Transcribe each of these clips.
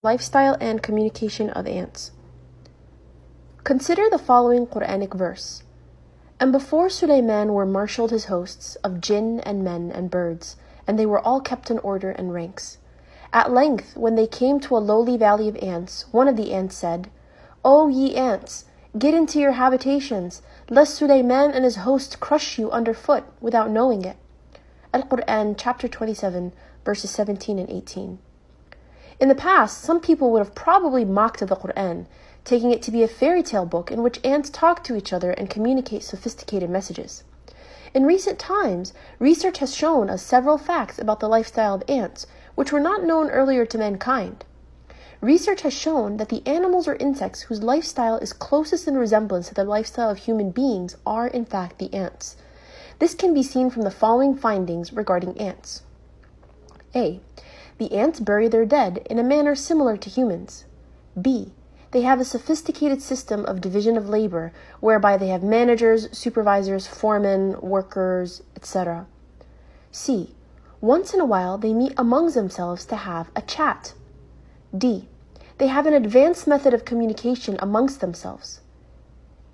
Lifestyle and communication of ants. Consider the following Quranic verse. And before Sulaiman were marshaled his hosts of jinn and men and birds, and they were all kept in order and ranks. At length, when they came to a lowly valley of ants, one of the ants said, O ye ants, get into your habitations, lest Sulaiman and his hosts crush you underfoot without knowing it. Al-Qur'an, chapter 27, verses 17 and 18. In the past, some people would have probably mocked the Qur'an, taking it to be a fairy tale book in which ants talk to each other and communicate sophisticated messages. In recent times, research has shown us several facts about the lifestyle of ants, which were not known earlier to mankind. Research has shown that the animals or insects whose lifestyle is closest in resemblance to the lifestyle of human beings are in fact the ants. This can be seen from the following findings regarding ants. A. The ants bury their dead in a manner similar to humans. B. They have a sophisticated system of division of labor, whereby they have managers, supervisors, foremen, workers, etc. C. Once in a while, they meet amongst themselves to have a chat. D. They have an advanced method of communication amongst themselves.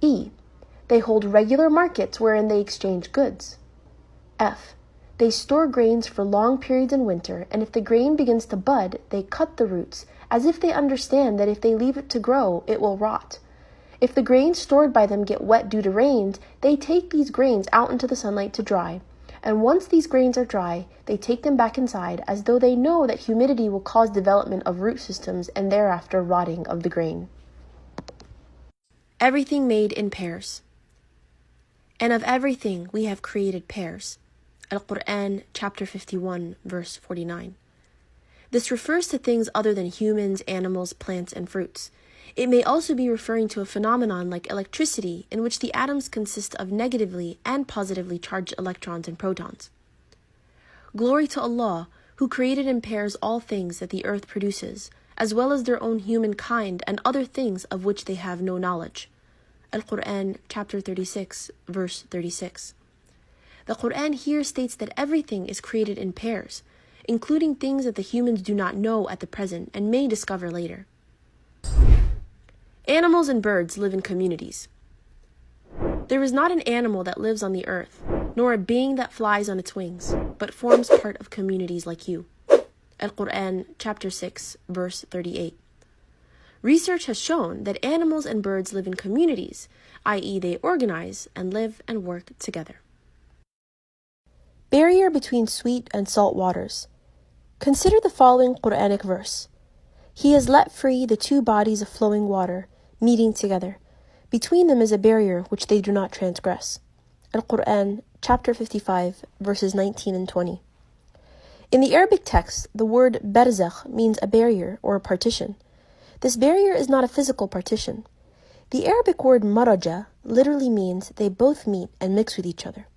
E. They hold regular markets wherein they exchange goods. F. They store grains for long periods in winter, and if the grain begins to bud, they cut the roots, as if they understand that if they leave it to grow, it will rot. If the grains stored by them get wet due to rains, they take these grains out into the sunlight to dry, and once these grains are dry, they take them back inside, as though they know that humidity will cause development of root systems and thereafter rotting of the grain. Everything made in pairs. And of everything we have created pairs. Al-Qur'an, chapter 51, verse 49. This refers to things other than humans, animals, plants, and fruits. It may also be referring to a phenomenon like electricity, in which the atoms consist of negatively and positively charged electrons and protons. Glory to Allah, who created in pairs all things that the earth produces, as well as their own humankind and other things of which they have no knowledge. Al-Qur'an, chapter 36, verse 36. The Qur'an here states that everything is created in pairs, including things that the humans do not know at the present and may discover later. Animals and birds live in communities. There is not an animal that lives on the earth, nor a being that flies on its wings, but forms part of communities like you. Al-Qur'an, chapter 6, verse 38. Research has shown that animals and birds live in communities, i.e. they organize and live and work together. Barrier between sweet and salt waters. Consider the following Quranic verse. He has let free the two bodies of flowing water, meeting together. Between them is a barrier which they do not transgress. Al-Qur'an, chapter 55, verses 19 and 20. In the Arabic text, the word barzakh means a barrier or a partition. This barrier is not a physical partition. The Arabic word maraja literally means they both meet and mix with each other.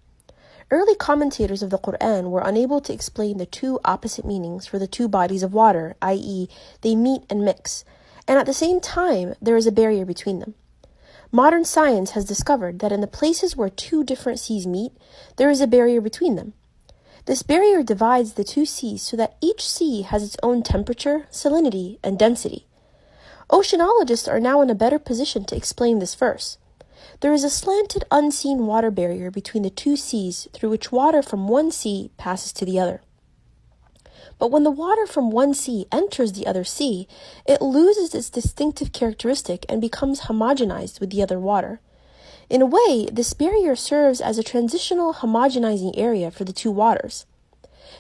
Early commentators of the Qur'an were unable to explain the two opposite meanings for the two bodies of water, i.e., they meet and mix, and at the same time, there is a barrier between them. Modern science has discovered that in the places where two different seas meet, there is a barrier between them. This barrier divides the two seas so that each sea has its own temperature, salinity, and density. Oceanologists are now in a better position to explain this verse. There is a slanted, unseen water barrier between the two seas through which water from one sea passes to the other. But when the water from one sea enters the other sea, it loses its distinctive characteristic and becomes homogenized with the other water. In a way, this barrier serves as a transitional homogenizing area for the two waters.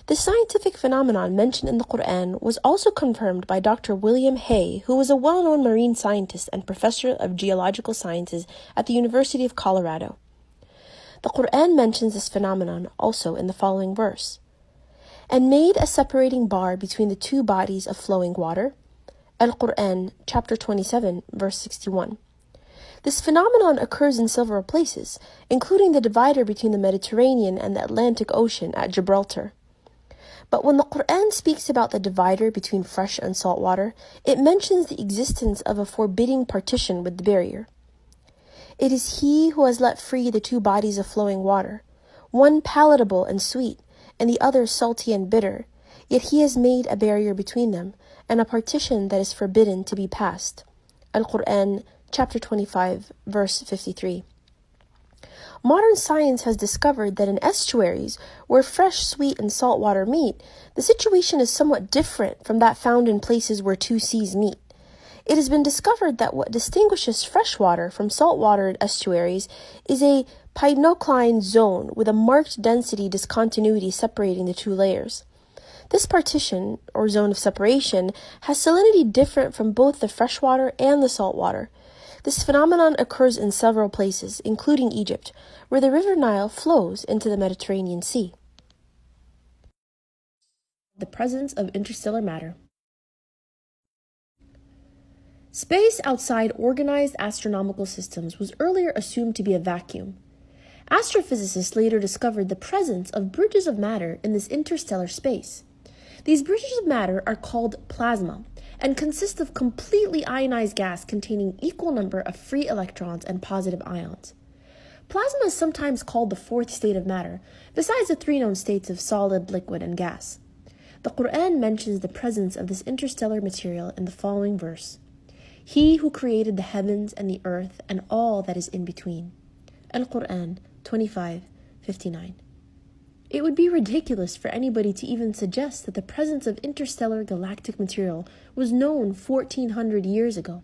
This scientific phenomenon mentioned in the Qur'an was also confirmed by Dr. William Hay, who was a well-known marine scientist and professor of geological sciences at the University of Colorado. The Qur'an mentions this phenomenon also in the following verse. And made a separating bar between the two bodies of flowing water. Al-Qur'an, chapter 27, verse 61. This phenomenon occurs in several places, including the divider between the Mediterranean and the Atlantic Ocean at Gibraltar. But when the Qur'an speaks about the divider between fresh and salt water, it mentions the existence of a forbidding partition with the barrier. It is He who has let free the two bodies of flowing water, one palatable and sweet, and the other salty and bitter, Yet he has made a barrier between them and a partition that is forbidden to be passed. Al-Qur'an, chapter 25, verse 53. Modern science has discovered that in estuaries, where fresh, sweet, and salt water meet, the situation is somewhat different from that found in places where two seas meet. It has been discovered that what distinguishes freshwater from saltwater estuaries is a pynocline zone with a marked density discontinuity separating the two layers. This partition, or zone of separation, has salinity different from both the freshwater and the saltwater. This phenomenon occurs in several places, including Egypt, where the river Nile flows into the Mediterranean Sea. The presence of interstellar matter. Space outside organized astronomical systems was earlier assumed to be a vacuum. Astrophysicists later discovered the presence of bridges of matter in this interstellar space. These bridges of matter are called plasma and consist of completely ionized gas containing equal number of free electrons and positive ions. Plasma is sometimes called the fourth state of matter, besides the three known states of solid, liquid, and gas. The Qur'an mentions the presence of this interstellar material in the following verse. He who created the heavens and the earth and all that is in between. Al-Qur'an 25:59. It would be ridiculous for anybody to even suggest that the presence of interstellar galactic material was known 1400 years ago.